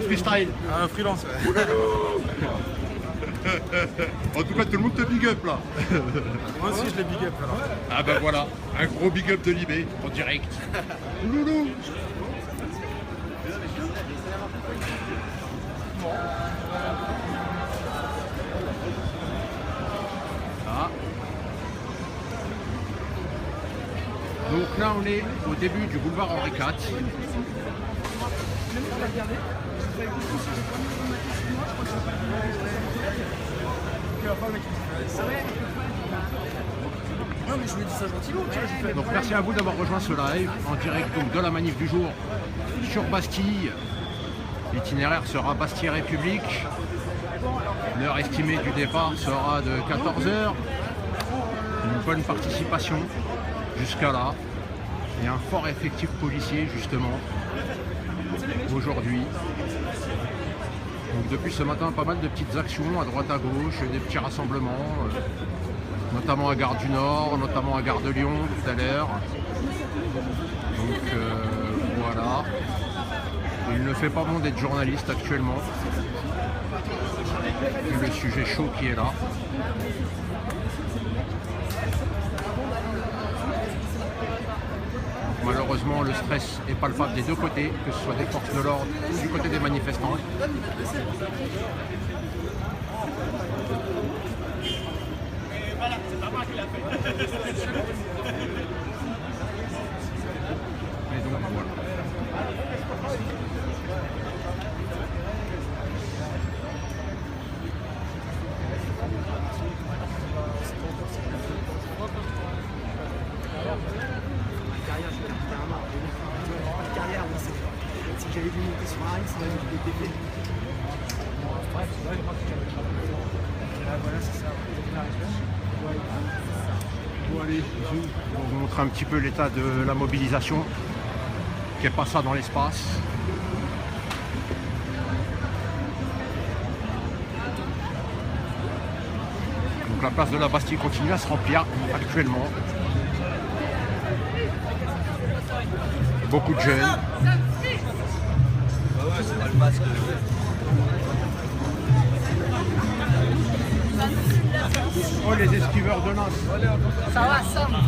freestyle? Un freelance, ouais. En tout cas, tout le monde te big up là. Moi aussi, je l'ai big up alors. Ah ben voilà, un gros big up de Libé en direct. Loulou. Ah. Donc là, on est au début du boulevard Henri IV. Non mais je lui ai dit ça gentiment, tu vois. Donc merci à vous d'avoir rejoint ce live en direct donc, de la manif du jour sur Bastille. L'itinéraire sera Bastille-République. L'heure estimée du départ sera de 14 h. Une bonne participation jusqu'à là. Et un fort effectif policier justement aujourd'hui. Donc depuis ce matin, pas mal de petites actions à droite à gauche, des petits rassemblements, notamment à Gare du Nord, notamment à Gare de Lyon tout à l'heure. Donc voilà. Il ne fait pas bon d'être journaliste actuellement. Vu le sujet chaud qui est là. Malheureusement, le stress est palpable des deux côtés, que ce soit des forces de l'ordre ou du côté des manifestants. Et donc voilà. Si j'avais dû monter sur un ring, ça aurait été fait. Voilà, c'est ça. Bon allez, je vais vous montrer un petit peu l'état de la mobilisation, qui est pas ça dans l'espace. Donc la place de la Bastille continue à se remplir actuellement. Beaucoup de jeunes. C'est pas le masque. Oh les esquiveurs de Nas. Ça va, ça. Non.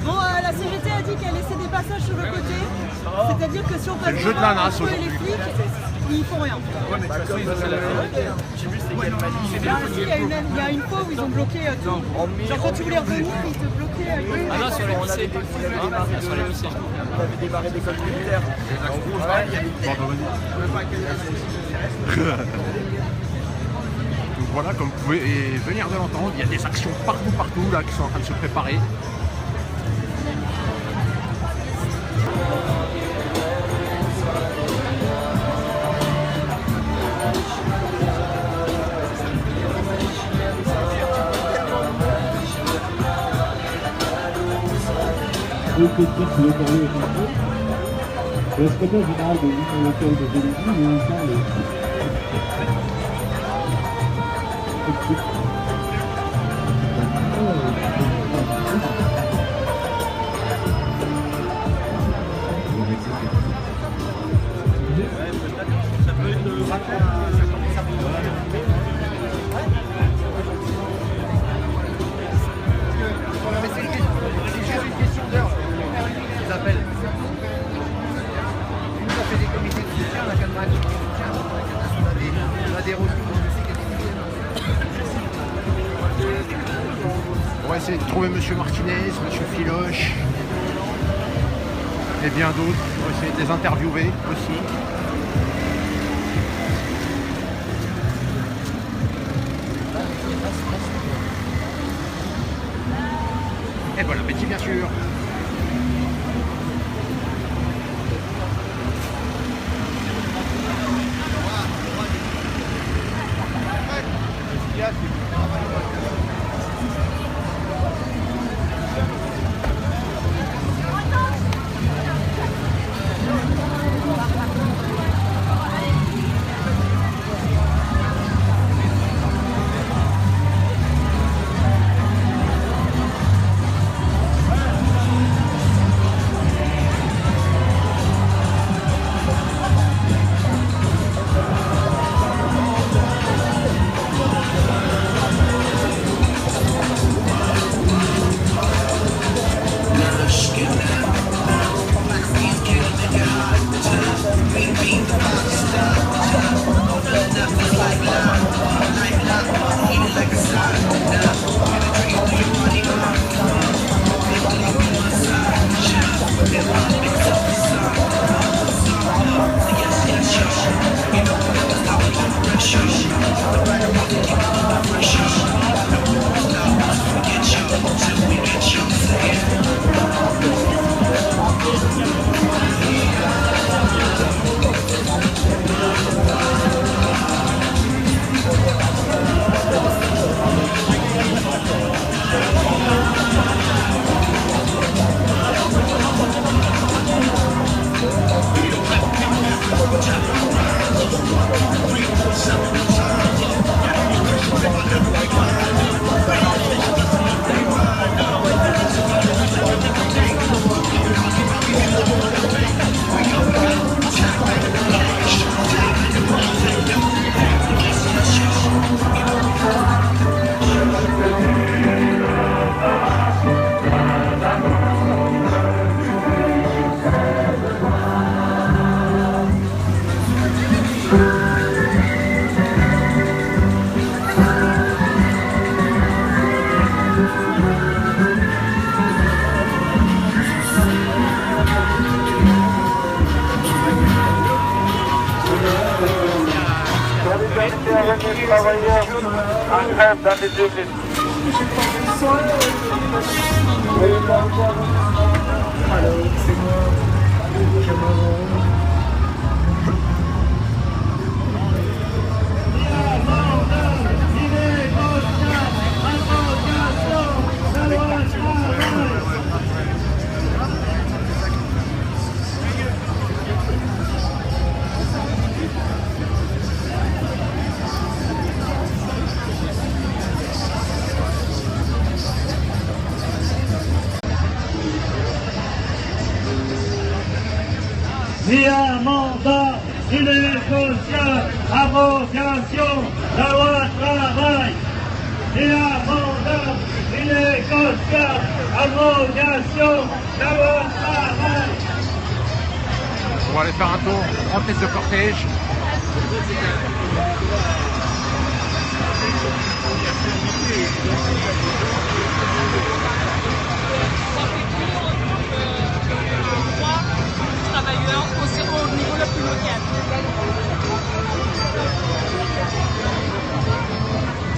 Bon, la CGT a dit qu'elle laissait des passages sur le côté. C'est-à-dire que si on passe le jeu de la NAS entre eux et les flics, ils font rien. J'ai vu c'est quelle manif. Là aussi, il y a une fois où ils ont bloqué tout. Genre quand tu voulais revenir, ils te bloquaient. Ah non, sur les lycées. On avait démarré l'école militaire. En gros, il y avait Donc voilà, comme vous pouvez venir de l'entendre, il y a des actions partout là qui sont en train de se préparer. Deux questions qui vont parler au centre. Le secrétaire général de l'Union locale de Vélizy nous parle. On va essayer de trouver Monsieur Martinez, Monsieur Filoche et bien d'autres. On va essayer de les interviewer aussi. Et bon appétit bien sûr. Les travailleurs en grève dans les deux villes. Alors, c'est moi, Cameroun. Ni un mandat, ni négociation, abrogation, la loi travail. Ni un mandat, ni négociation, abrogation, la loi travail. On va aller faire un tour en tête de cortège. Travailleurs au niveau le plus local.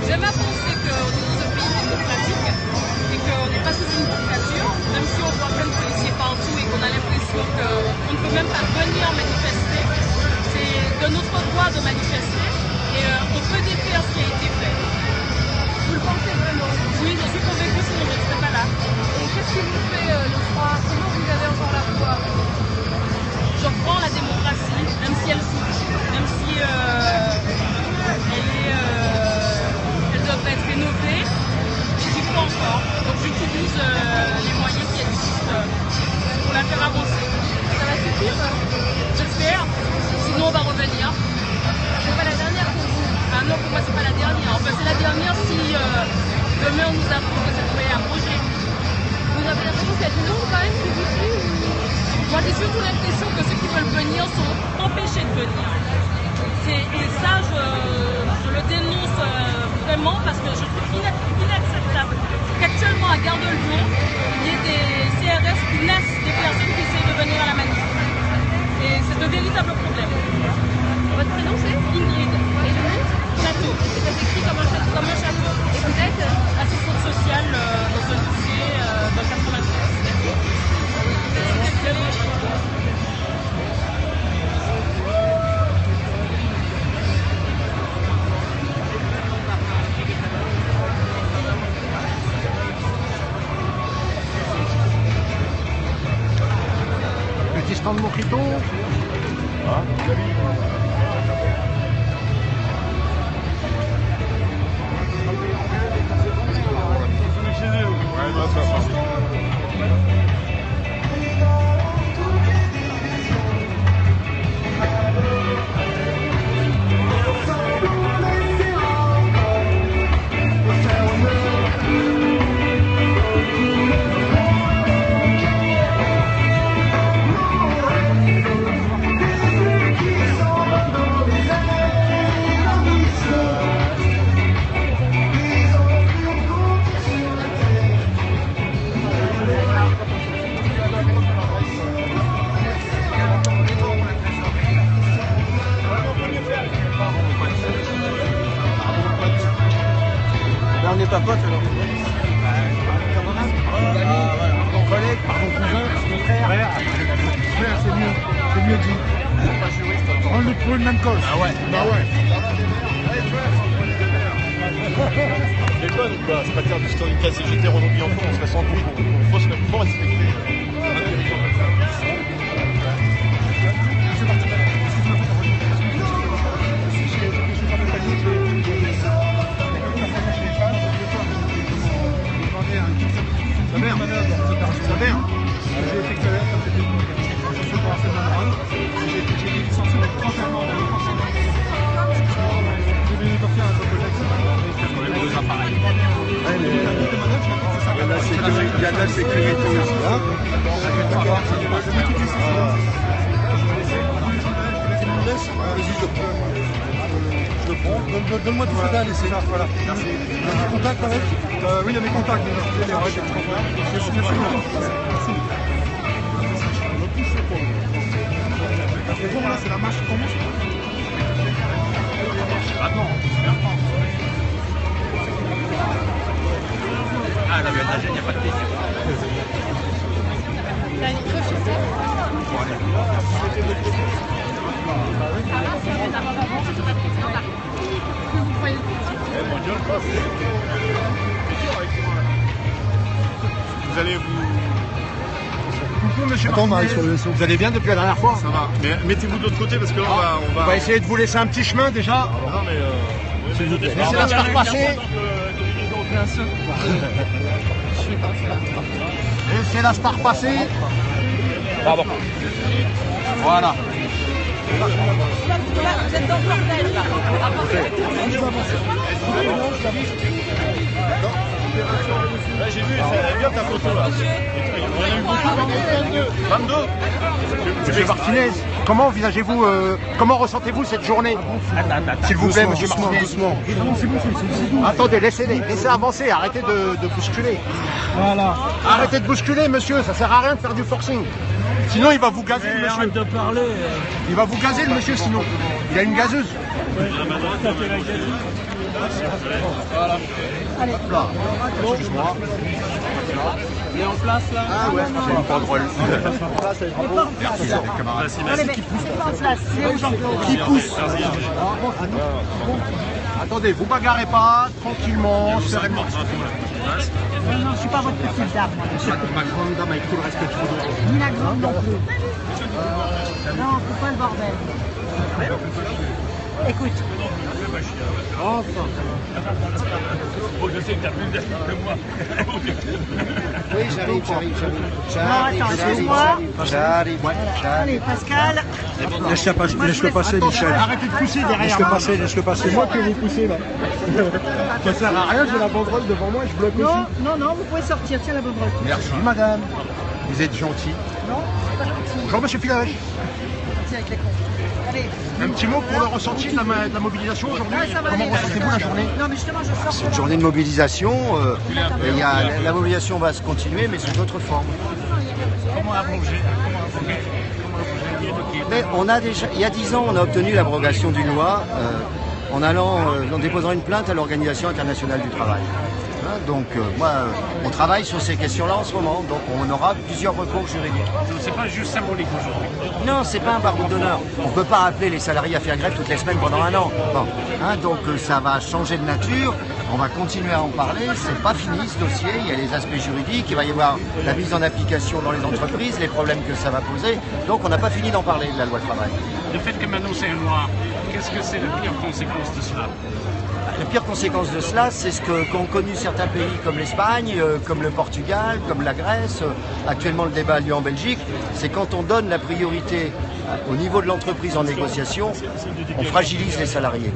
J'aime à penser qu'au niveau de pays démocratique et qu'on n'est pas sous une dictature, même si on voit plein de policiers partout et qu'on a l'impression qu'on ne peut même pas venir manifester. C'est de notre droit de manifester et on peut défaire ce qui a été fait. Vous le pensez vraiment? Oui, je suis convaincue sinon je ne serais pas là. Et qu'est-ce qui vous fait le froid? Comment vous avez encore la foi? Je reprends la démocratie, même si elle souffre, même si elle devrait être rénovée, j'y crois encore. Donc j'utilise les moyens qui existent pour la faire avancer. Ça va suffire? J'espère, sinon on va revenir. C'est pas la dernière pour vous? Ah non, pour moi c'est pas la dernière. Enfin c'est la dernière si demain on nous apprend que ça pourrait abroger. Vous avez l'impression qu'il y a du monde quand même qui vous suit? Moi j'ai surtout l'impression que ceux qui veulent venir sont empêchés de venir. Et ça je le dénonce vraiment parce que je trouve inacceptable qu'actuellement à Gare de Lyon, il y ait des CRS qui laissent des personnes qui essaient de venir à la manif. Et c'est un véritable problème. Votre prénom c'est Ingrid. Et le nom? Château. Et ça s'écrit comme un château. Et vous êtes assistante sociale dans un lycée dans le 93. Petit stand mojito. On n'est pas potes alors. Mon collègue, mon cousin, mon frère. Frère, c'est mieux dit. On lutte pour une même cause. Ah ouais. Bah ouais. C'est quoi donc c'est pas faire du cas CGT Renaud Billancourt, on se fait sans coup pour faut respecter un dirigeant comme ça. J'ai effectué comme c'était une convention pour un seul honorable. J'ai été licencié avec 31 mois. J'ai venu porter un collègue. Deux appareils. Il y a de la sécurité aussi. Hein? Je le prends. Donne-moi tout ça à laisser. Voilà. Merci. Il y a des contacts avec oui, il y a mes contacts. Merci. Et bon, là, c'est la marche qui commence. Attends, ah, la viande il n'y a pas de question. T'as une crèche chez toi? Vous croyez le Vous allez vous... Coucou monsieur Attends, Martinez. sur le vaisseau. Vous allez bien depuis la dernière fois? Ça va. Mais mettez-vous de l'autre côté parce que là, On va essayer de vous laisser un petit chemin déjà. Non, mais... Laissez la faire passer. Laissez la star passer. Pardon. Voilà. Là, vous êtes dans le cortège, là. J'ai vu, c'est bien ta photo là. On a eu beaucoup, 22. Monsieur Martinez, comment envisagez-vous, comment ressentez-vous cette journée? S'il vous plaît, monsieur Martinez. Attendez, laissez avancer, arrêtez de bousculer. Voilà. Arrêtez de bousculer, monsieur, ça sert à rien de faire du forcing. Sinon, il va vous gazer, le monsieur. Arrête de parler. Il va vous gazer, le monsieur, sinon. Il a une gazeuse. Voilà. Hop là. Excuse-moi. Il est en place là. Ah ouais, c'est une banderole. Merci, les camarades. Qui pousse. Attendez, vous bagarrez pas, tranquillement, sereinement. Non, je ne suis pas votre petite dame. Ma grande dame avec tout le respect qu'il faut. Ni la grande non plus. Non, c'est pas le bordel. Écoute. Enfin. Je sais que t'as plus de que moi. Oui, j'arrive. Non, attends, excuse-moi. J'arrive. Allez, Pascal. Laisse-le passer, Michel. Arrêtez de pousser derrière. Laisse-le passer. C'est moi que vous poussez là. Ça sert à rien, j'ai la banderole devant moi et je bloque aussi. Non, vous pouvez sortir. Tiens la banderole. Merci, madame. Vous êtes gentil. Non, c'est pas gentil. Bonjour, monsieur Pilage. Tiens avec les cons. Allez. Un petit mot pour le ressenti de la mobilisation aujourd'hui. Ah, ça va Comment aller. ressentez-vous la journée? Non, mais justement, je sors. C'est une journée de mobilisation. La mobilisation va se continuer, mais sous d'autres formes. Mais on a déjà, il y a 10 ans, on a obtenu l'abrogation d'une loi en déposant une plainte à l'Organisation internationale du travail. Donc on travaille sur ces questions-là en ce moment, donc on aura plusieurs recours juridiques. C'est pas juste symbolique aujourd'hui. Non, c'est pas un barreau d'honneur. On ne peut pas appeler les salariés à faire grève toutes les semaines pendant un an. Bon, donc ça va changer de nature, on va continuer à en parler, c'est pas fini ce dossier, il y a les aspects juridiques, il va y avoir la mise en application dans les entreprises, les problèmes que ça va poser, donc on n'a pas fini d'en parler de la loi travail. Le fait que maintenant c'est une loi, qu'est-ce que c'est la pire conséquence de cela? La pire conséquence de cela, c'est ce qu'ont connu certains pays comme l'Espagne, comme le Portugal, comme la Grèce. Actuellement, le débat a lieu en Belgique. C'est quand on donne la priorité au niveau de l'entreprise en négociation, on fragilise les salariés.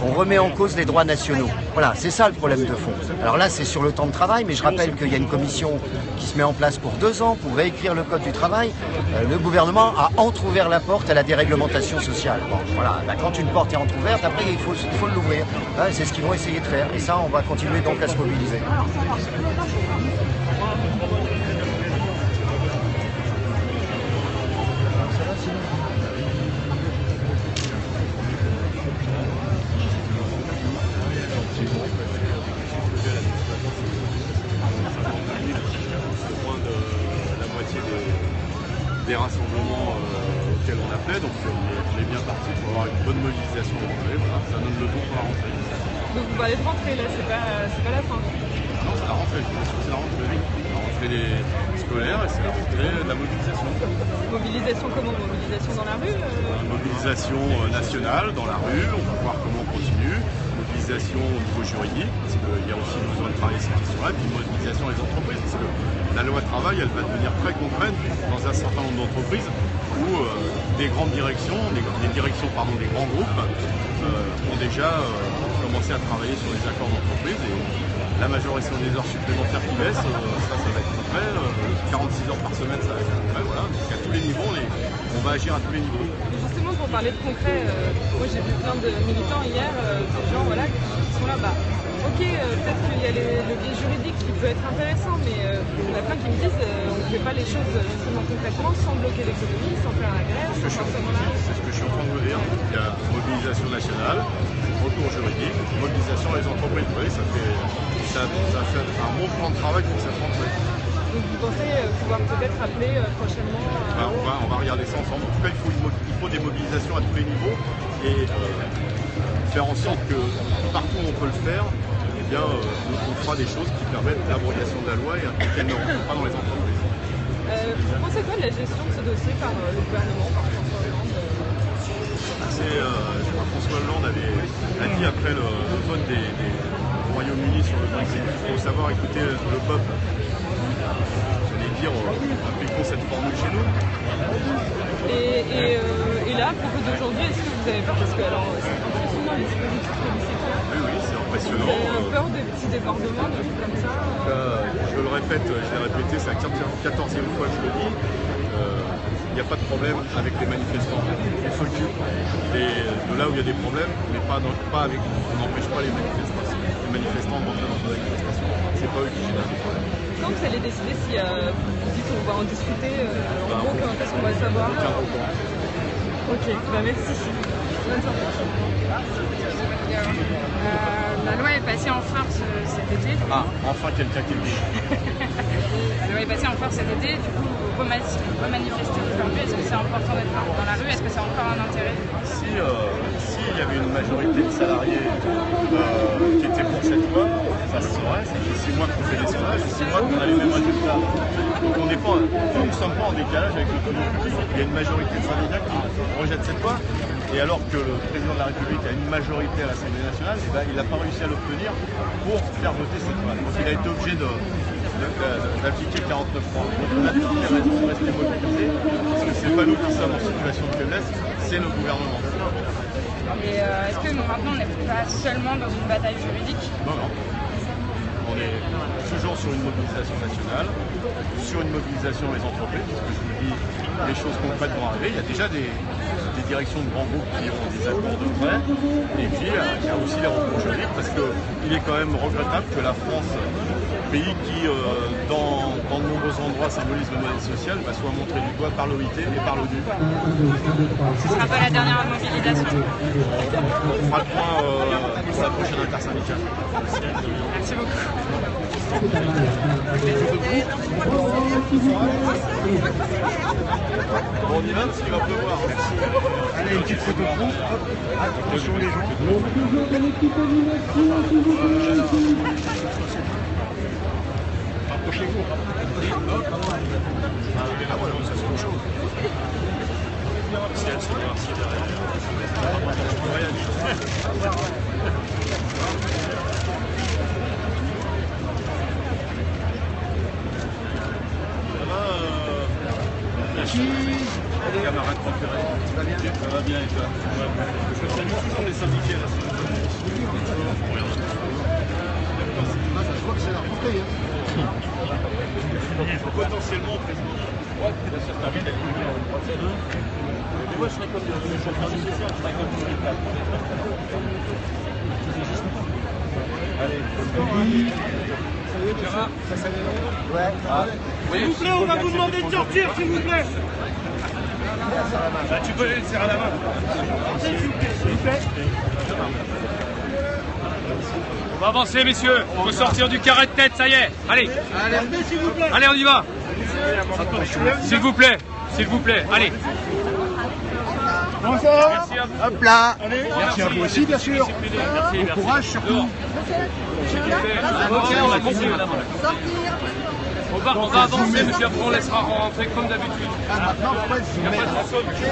On remet en cause les droits nationaux. Voilà, c'est ça le problème de fond. Alors là, c'est sur le temps de travail, mais je rappelle qu'il y a une commission qui se met en place pour 2 ans pour réécrire le code du travail. Le gouvernement a entrouvert la porte à la déréglementation sociale. Bon, voilà, quand une porte est entrouverte, après il faut l'ouvrir. C'est ce qu'ils vont essayer de faire. Et ça, on va continuer donc à se mobiliser. Des rassemblements auxquels on appelait, donc on est bien parti pour avoir une bonne mobilisation de rentrée, voilà, ça donne le ton pour la rentrée. Donc vous parlez de rentrée là, c'est pas la fin. Non, c'est la rentrée, c'est la rentrée scolaire et c'est la rentrée de la mobilisation. Mobilisation comment? Mobilisation dans la rue Mobilisation nationale dans la rue, on va voir comment on continue. Mobilisation au niveau juridique, parce qu'il y a aussi besoin de travailler ces questions-là, puis mobilisation des entreprises, parce que la loi travail, elle va devenir très concrète dans un certain nombre d'entreprises où des grandes directions, des directions des grands groupes ont déjà commencé à travailler sur les accords d'entreprise et la majoration des heures supplémentaires qui baissent, ça va être concret, 46 heures par semaine, ça va être concret, voilà. Donc à tous les niveaux, on va agir à tous les niveaux. Justement, pour parler de concret, moi j'ai vu plein de militants hier, des gens voilà, qui sont là, ok, peut-être qu'il y a le biais juridique qui peut être intéressant, mais il y en a plein qui me disent on ne fait pas les choses justement concrètement sans bloquer l'économie, sans faire la grève, C'est ce que je suis en train de vous dire. Il y a mobilisation nationale, recours juridique, mobilisation des entreprises. Vous voyez, ça fait un bon plan de travail pour cette rentrée. Donc vous pensez pouvoir peut-être appeler prochainement on va regarder ça ensemble. En tout cas, il faut des mobilisations à tous les niveaux et faire en sorte que partout où on peut le faire, eh bien, on fera des choses qui permettent l'abrogation de la loi et qu'elle ne rentre pas dans les entreprises. Vous pensez quoi de la gestion de ce dossier par le gouvernement, par François Hollande je crois que François Hollande a dit après le vote du Royaume-Uni sur le Brexit, il faut savoir écouter le peuple. J'allais dire, appliquons cette formule chez nous. Et là, à propos d'aujourd'hui, est-ce que vous avez peur? Parce que alors, c'est impressionnant les dispositifs policiers. Oui, c'est impressionnant. Vous avez peur des petits débordements, des trucs comme ça? Je le répète, je l'ai répété, c'est la 14e fois que je le dis. Il n'y a pas de problème avec les manifestants. On s'occupe de là où il y a des problèmes, mais pas avec nous. On n'empêche pas les manifestants de rentrer dans une manifestation. C'est pas eux qui génèrent des problèmes. Quand vous allez décider si vous dites qu'on va en discuter, en gros, quand est-ce qu'on va le savoir? Ok, merci. Bonne soirée. La loi est passée en force cet été. Enfin quelqu'un qui le dit. La loi est passée en force cet été, du coup, remanifester aujourd'hui, est-ce que c'est important d'être dans la rue? Est-ce que c'est encore un intérêt? S'il y avait une majorité de salariés qui étaient pour cette loi, ça se saurait, ça fait 6 mois qu'on fait des sondages, 6 mois qu'on a les mêmes résultats. Donc nous ne sommes pas en décalage avec l'opinion publique. Il y a une majorité de syndicats qui rejettent cette loi. Et alors que le président de la République a une majorité à l'Assemblée nationale, il n'a pas réussi à l'obtenir pour faire voter cette loi. Donc il a été obligé d'appliquer 49.3. Donc on a toutes les raisons de rester mobilisés, parce que ce n'est pas nous qui sommes en situation de faiblesse, c'est le gouvernement. Et est-ce que maintenant on n'est pas seulement dans une bataille juridique? Non. On est toujours sur une mobilisation nationale, sur une mobilisation des entreprises, parce que je vous dis, les choses concrètes vont arriver. Il y a déjà des directions de grands groupes qui ont des accords de prêt, et puis il y a aussi les recours juridiques, parce qu'il est quand même regrettable que la France, pays qui, dans de nombreux endroits, symbolise le modèle social, soit montré du doigt par l'OIT et par l'ONU. Ce ne sera pas la dernière mobilisation. On fera le point pour la prochaine intersyndicale. Merci beaucoup. Bon, on y va parce qu'il va pleuvoir. Allez, une petite photo de groupe. Attention les gens. Approchez-vous. Ah ouais, ça se chaud. Si elle se voit, si camarades préférés. Ça va bien? Ça va bien et toi? Je salue toujours les syndiqués là. Ça se voit que c'est la rentrée. Potentiellement président. Ça termine avec lui. Mais moi je serais comme le chauffeur nécessaire, je serais comme Allez. S'il vous plaît, on va vous demander de sortir, s'il vous plaît. Tu peux les serrer à la main. S'il vous plaît. On va avancer, messieurs. On peut sortir du carré de tête, ça y est. Allez, S'il vous plaît. allez, on y va. S'il vous plaît, allez. Bonsoir. Merci à vous. Hop là. Allez, Merci à vous aussi, bien sûr. Merci. Bon courage surtout. On va compris, madame. On va avancer, monsieur. Après, on laissera rentrer comme d'habitude. Maintenant, pourquoi ils se mettent?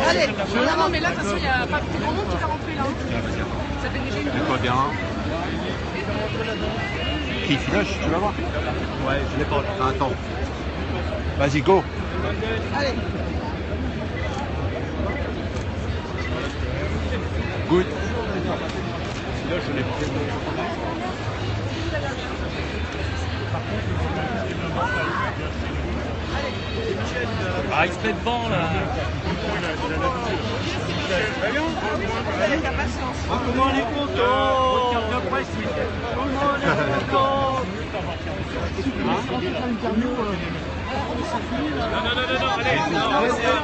Allez, non, mais là, de toute façon, il n'y a pas grand monde qui va rentrer là. Ça fait déjà une Pas bien. Qui filoche, tu vas voir? Ouais, je l'ai pas. Attends. Vas-y, go. Allez. Good. Là, je l'ai pas. Ah, il se met devant là. Comment on est content. Tout le monde est content. Non, allez,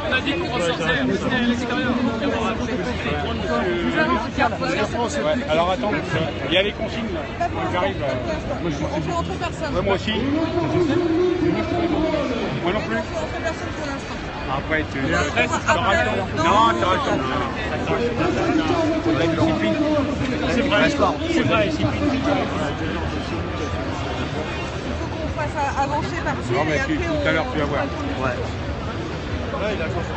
on a dit qu'on ressortait, on était à l'extérieur. Ouais, alors attends, il y a les consignes là. J'arrive là. Moi, je On fait entre personnes. ouais, moi aussi. Moi non plus. On fait personne pour l'instant. Après, tu Après, t'auras le temps. Non, t'auras le temps. C'est vrai, c'est vrai, Il faut qu'on fasse avancer par-dessus non, et mais après tout à l'heure, tu vas voir. Ouais. Là, il a compris.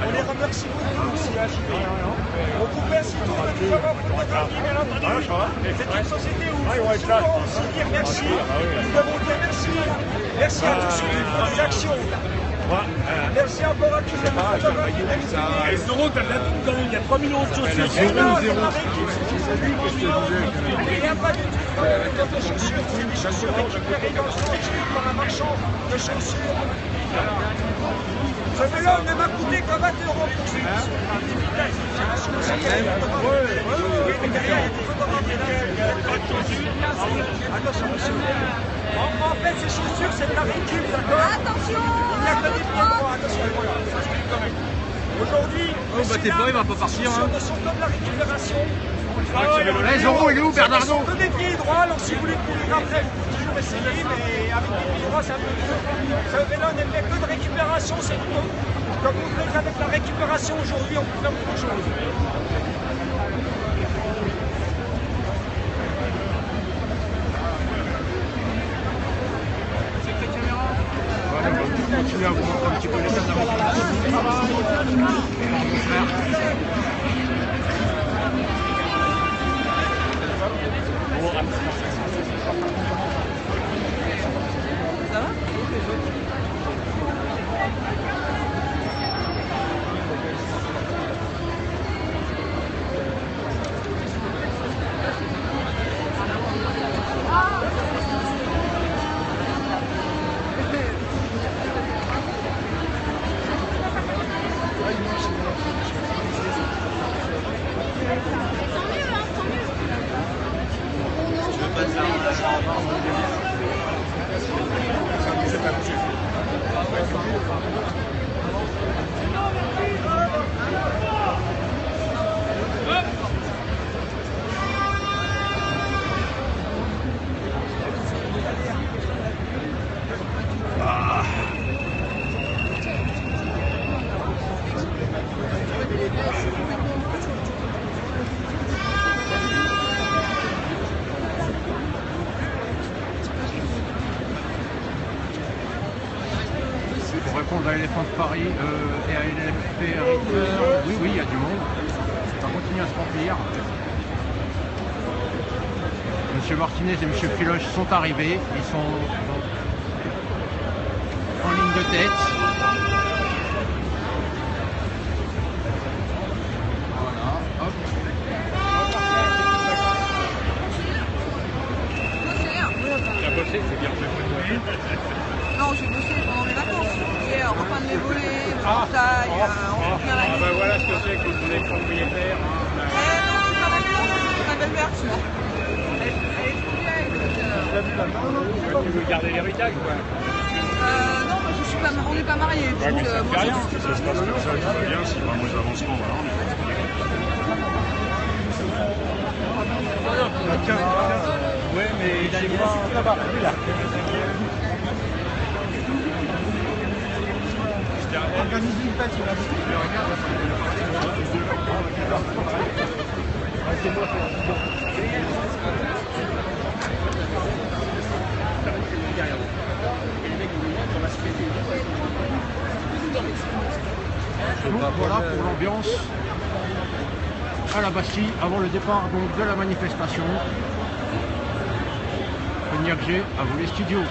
On les remercie beaucoup aussi à JP. On vous remercie tous de nous avoir photographiés, bien entendu. C'est une société où il faut souvent aussi dire merci. Nous devons dire merci. Merci à tous ceux qui font des actions. Merci encore à tous les photographes qui viennent signer. Et Zoro, t'as de la pub quand même, il y a 3 millions de chaussures. Et là, on a récupéré. Il n'y a pas du tout de chaussures. C'est des chaussures récupérées dans le centre par un marchand de chaussures. Ce vélo ne m'a coûté que 20 € pour suivre. En fait, ces chaussures, c'est de la récup, d'accord? Attention. Il n'y a que des pieds droits, attention, voilà, ça se fait quand même. Aujourd'hui, t'es pas, il va pas partir, hein. ne sont que de la récupération. Allez, Zoro, il est où, Bernardo? Ce sont que des pieds droits, alors si vous voulez courir après, vous pouvez toujours essayer, mais avec des pieds droits, c'est un peu dur. Ce vélo n'est fait que de récupération, c'est tout. Comme vous voulez qu'avec la récupération aujourd'hui, on peut faire beaucoup de choses. Continuez à vous montrer un petit peu l'état de Ça va? Pour répondre à l'éléphant de Paris et à LFP River, oui, il y a du monde. Ça continue à se remplir. Monsieur Martinez et Monsieur Filoche sont arrivés. Ils sont en ligne de tête. Voilà, hop. T'as bossé, c'est bien fait. Non, j'ai bossé pendant mes vacances. Et repeindre les volets, portail, on revient la nuit. Bah voilà ce que c'est que vous êtes propriétaire. Non, c'est pas ma maison, c'est ma belle-mère, tu vois. Elle est trop bien. Tu veux garder l'héritage quoi? Non, moi je suis pas, on n'est pas mariés. Ouais, mais ça moi, fait rien. je- Ça se passe comme ça, tout va bien. Si pas moins d'avancement, voilà. Tiens, mais il a pas là-bas, lui là. Organiser une fête, il va Donc voilà pour l'ambiance à la Bastille avant le départ donc, de la manifestation. Cognac G, à vous les studios.